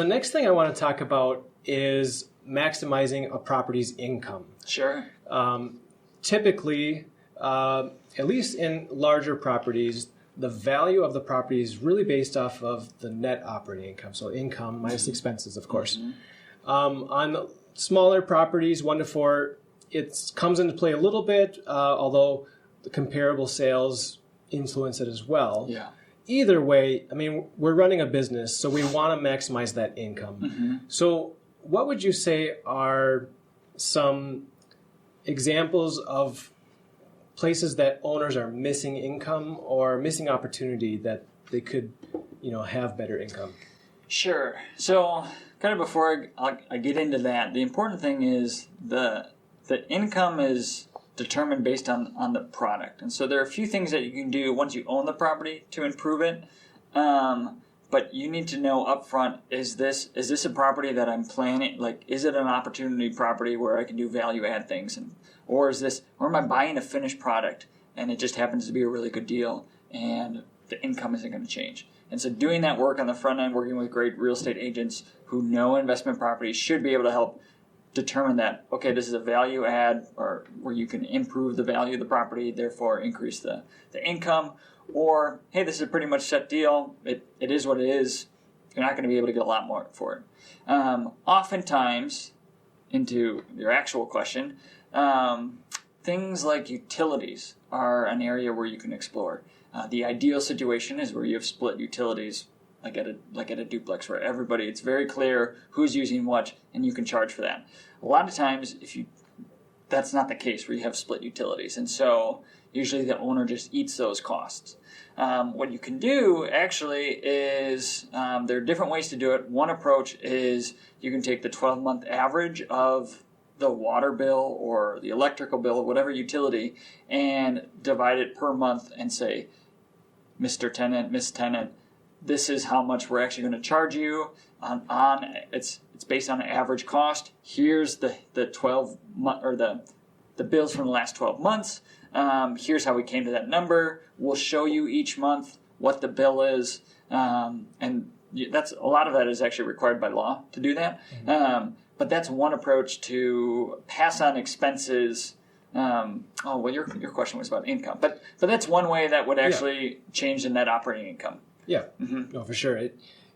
the next thing I want to talk about is maximizing a property's income. Sure. Typically, at least in larger properties, the value of the property is really based off of the net operating income. So income minus expenses, of course. On smaller properties, 1 to 4, it comes into play a little bit, although the comparable sales influence it as well. Yeah. Either way, I mean, we're running a business, so we want to maximize that income. So what would you say are some examples of places that owners are missing income or missing opportunity that they could, have better income? Sure. So kind of before I get into that, the important thing is the income is determined based on the product. And so there are a few things that you can do once you own the property to improve it. But you need to know upfront, is this a property that I'm planning? Like, is it an opportunity property where I can do value add things? Or am I buying a finished product and it just happens to be a really good deal and the income isn't going to change? And so doing that work on the front end, working with great real estate agents who know investment properties should be able to help determine that, okay, this is a value add or where you can improve the value of the property, therefore increase the income. Or, hey, this is a pretty much set deal. It is what it is. You're not going to be able to get a lot more for it. Oftentimes, into your actual question, things like utilities are an area where you can explore. The ideal situation is where you have split utilities, like at a duplex, where it's very clear who's using what, and you can charge for that. A lot of times, that's not the case where you have split utilities, and so usually the owner just eats those costs. What you can do actually is there are different ways to do it. One approach is you can take the 12-month average of the water bill or the electrical bill, whatever utility, and divide it per month and say, Mr. Tenant, Miss Tenant, this is how much we're actually going to charge you. It's based on an average cost. Here's the 12 month or the bills from the last 12 months. Here's how we came to that number. We'll show you each month what the bill is, and that's a lot of that is actually required by law to do that. But that's one approach to pass on expenses. Your question was about income, but that's one way that would actually change the net operating income. Yeah, no, for sure.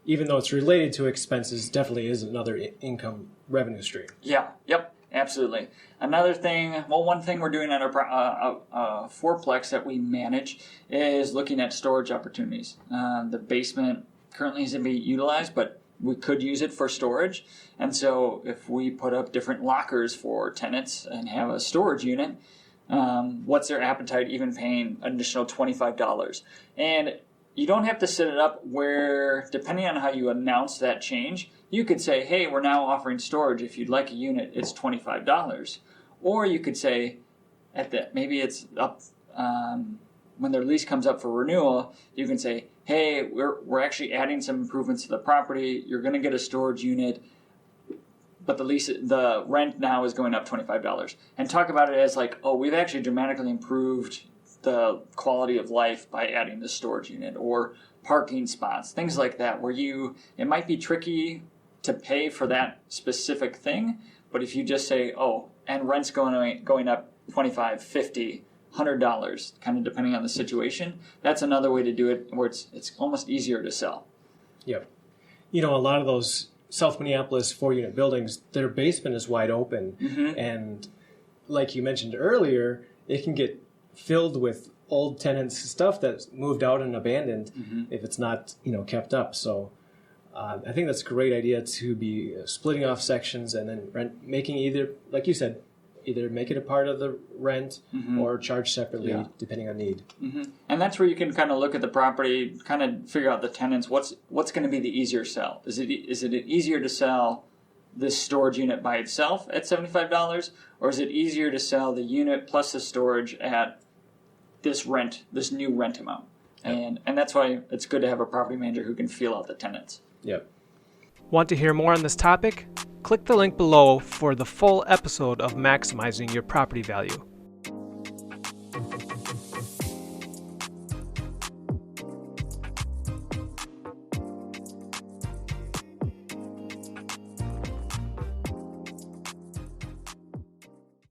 Even though it's related to expenses, definitely is another income revenue stream. Yeah, yep. Absolutely. Another thing, one thing we're doing at our fourplex that we manage is looking at storage opportunities. The basement currently isn't being utilized, but we could use it for storage. And so if we put up different lockers for tenants and have a storage unit, what's their appetite even paying an additional $25? And you don't have to set it up where, depending on how you announce that change, you could say, hey, we're now offering storage. If you'd like a unit, it's $25. Or you could say, maybe it's up when their lease comes up for renewal, you can say, hey, we're actually adding some improvements to the property. You're going to get a storage unit, but the rent now is going up $25. And talk about it as like, oh, we've actually dramatically improved the quality of life by adding the storage unit, or parking spots, things like that, where it might be tricky to pay for that specific thing, but if you just say, oh, and rent's going up $25, $50, $100, kind of depending on the situation, that's another way to do it where it's almost easier to sell. Yep. A lot of those South Minneapolis 4-unit buildings, their basement is wide open, and like you mentioned earlier, it can get filled with old tenants' stuff that's moved out and abandoned if it's not, kept up. So I think that's a great idea to be splitting off sections and then making either, like you said, either make it a part of the rent or charge separately depending on need. And that's where you can kind of look at the property, kind of figure out the tenants, what's going to be the easier sell. Is it easier to sell this storage unit by itself at $75, or is it easier to sell the unit plus the storage at this new rent amount? Yep. And that's why it's good to have a property manager who can feel out the tenants. Yep. Want to hear more on this topic? Click the link below for the full episode of Maximizing Your Property Value.